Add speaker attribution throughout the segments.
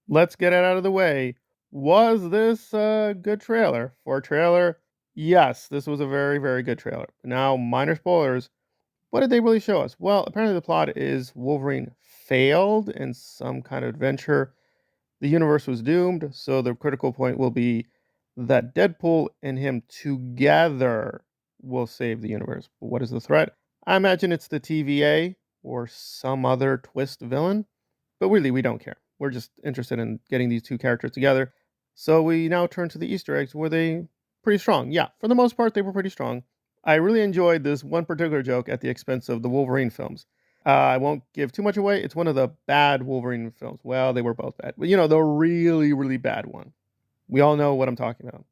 Speaker 1: let's get it out of the way. Was this a good trailer? For a trailer, yes, this was a very, very good trailer. Now, minor spoilers. What did they really show us? Well, apparently the plot is Wolverine failed in some kind of adventure. The universe was doomed, so the critical point will be that Deadpool and him together will save the universe. But what is the threat? I imagine it's the TVA or some other twist villain. But really, we don't care. We're just interested in getting these two characters together. So we now turn to the Easter eggs. Were they pretty strong? Yeah, for the most part, they were pretty strong. I really enjoyed this one particular joke at the expense of the Wolverine films. I won't give too much away. It's one of the bad Wolverine films. Well, they were both bad, but the really, really bad one. We all know what I'm talking about.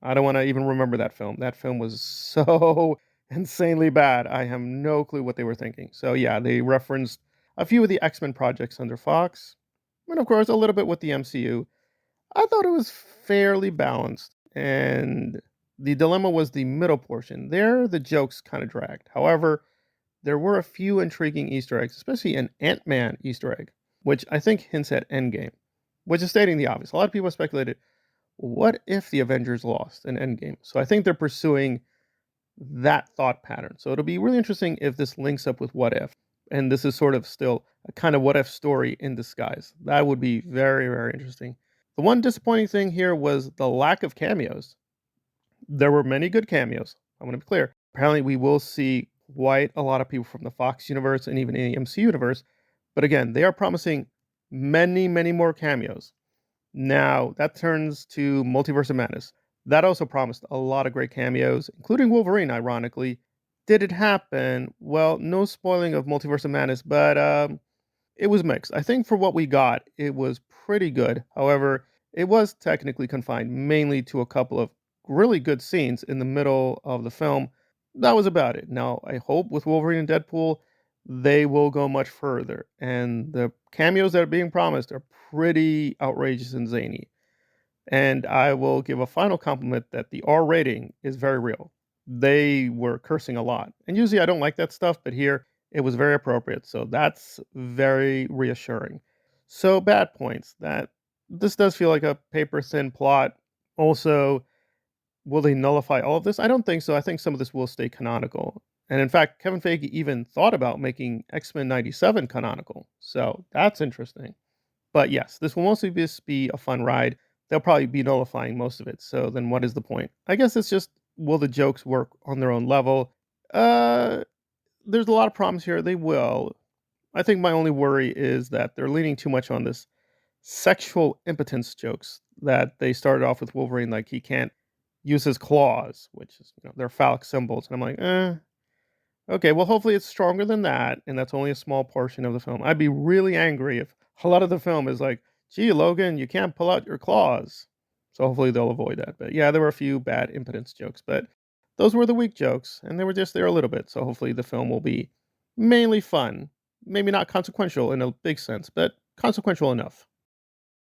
Speaker 1: I don't want to even remember that film. That film was so insanely bad. I have no clue what they were thinking. So yeah, they referenced a few of the X-Men projects under Fox, and of course a little bit with the MCU. I thought it was fairly balanced, and the dilemma was the middle portion. There, the jokes kind of dragged. However, there were a few intriguing Easter eggs, especially an Ant-Man Easter egg, which I think hints at Endgame, which is stating the obvious. A lot of people speculated, what if the Avengers lost in Endgame? So I think they're pursuing that thought pattern. So it'll be really interesting if this links up with What If. And this is sort of still a kind of What If story in disguise. That would be very, very interesting. The one disappointing thing here was the lack of cameos. There were many good cameos. I want to be clear. Apparently, we will see quite a lot of people from the Fox universe and even in the MC universe. But again, they are promising many, many more cameos. Now, that turns to Multiverse of Madness. That also promised a lot of great cameos, including Wolverine, ironically. Did it happen? Well, no spoiling of Multiverse of Madness, but it was mixed. I think for what we got, it was pretty good. However, it was technically confined mainly to a couple of really good scenes in the middle of the film. That was about it. Now, I hope with Wolverine and Deadpool, they will go much further. And the cameos that are being promised are pretty outrageous and zany. And I will give a final compliment that the R rating is very real. They were cursing a lot. And usually I don't like that stuff, but here it was very appropriate. So that's very reassuring. So, bad points that this does feel like a paper thin plot. Also, will they nullify all of this? I don't think so. I think some of this will stay canonical. And in fact, Kevin Feige even thought about making X Men 97 canonical. So that's interesting. But yes, this will mostly just be a fun ride. They'll probably be nullifying most of it. So then what is the point? I guess it's just, will the jokes work on their own level? Uh there's a lot of problems here. They will. I think my only worry is that they're leaning too much on this sexual impotence jokes that they started off with Wolverine, like he can't use his claws, which is, they're phallic symbols. And I'm like, okay, well, hopefully it's stronger than that, and that's only a small portion of the film. I'd be really angry if a lot of the film is like, gee, Logan, you can't pull out your claws. So hopefully they'll avoid that. But yeah, there were a few bad impotence jokes, but those were the weak jokes, and they were just there a little bit. So hopefully the film will be mainly fun. Maybe not consequential in a big sense, but consequential enough.